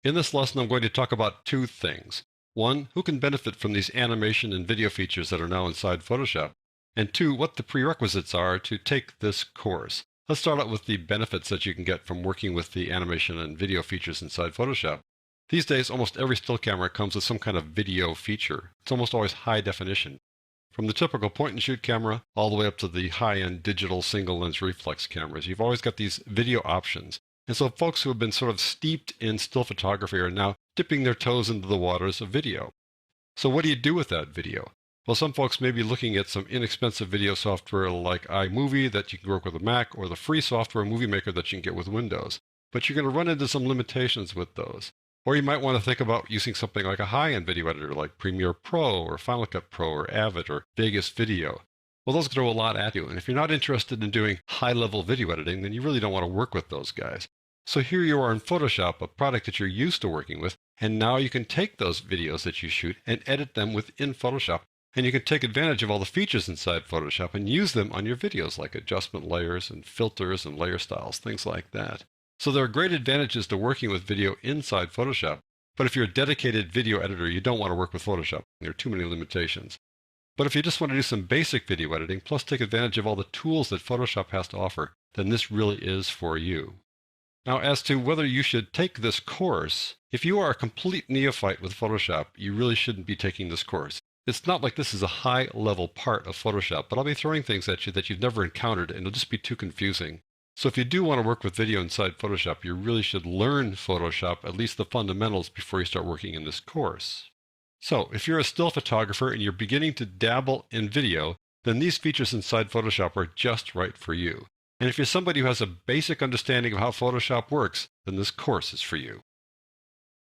In this lesson, I'm going to talk about two things. One, who can benefit from these animation and video features that are now inside Photoshop? And two, what the prerequisites are to take this course. Let's start out with the benefits that you can get from working with the animation and video features inside Photoshop. These days, almost every still camera comes with some kind of video feature. It's almost always high definition. From the typical point-and-shoot camera all the way up to the high-end digital single-lens reflex cameras, you've always got these video options. And so folks who have been sort of steeped in still photography are now dipping their toes into the waters of video. So what do you do with that video? Well, some folks may be looking at some inexpensive video software like iMovie that you can work with a Mac, or the free software Movie Maker that you can get with Windows. But you're going to run into some limitations with those. Or you might want to think about using something like a high-end video editor like Premiere Pro or Final Cut Pro or Avid or Vegas Video. Well, those throw a lot at you, and if you're not interested in doing high-level video editing, then you really don't want to work with those guys. So here you are in Photoshop, a product that you're used to working with, and now you can take those videos that you shoot and edit them within Photoshop, and you can take advantage of all the features inside Photoshop and use them on your videos, like adjustment layers and filters and layer styles, things like that. So there are great advantages to working with video inside Photoshop, but if you're a dedicated video editor, you don't want to work with Photoshop. There are too many limitations. But if you just want to do some basic video editing, plus take advantage of all the tools that Photoshop has to offer, then this really is for you. Now, as to whether you should take this course, if you are a complete neophyte with Photoshop, you really shouldn't be taking this course. It's not like this is a high-level part of Photoshop, but I'll be throwing things at you that you've never encountered, and it'll just be too confusing. So if you do want to work with video inside Photoshop, you really should learn Photoshop, at least the fundamentals, before you start working in this course. So if you're a still photographer and you're beginning to dabble in video, then these features inside Photoshop are just right for you. And if you're somebody who has a basic understanding of how Photoshop works, then this course is for you.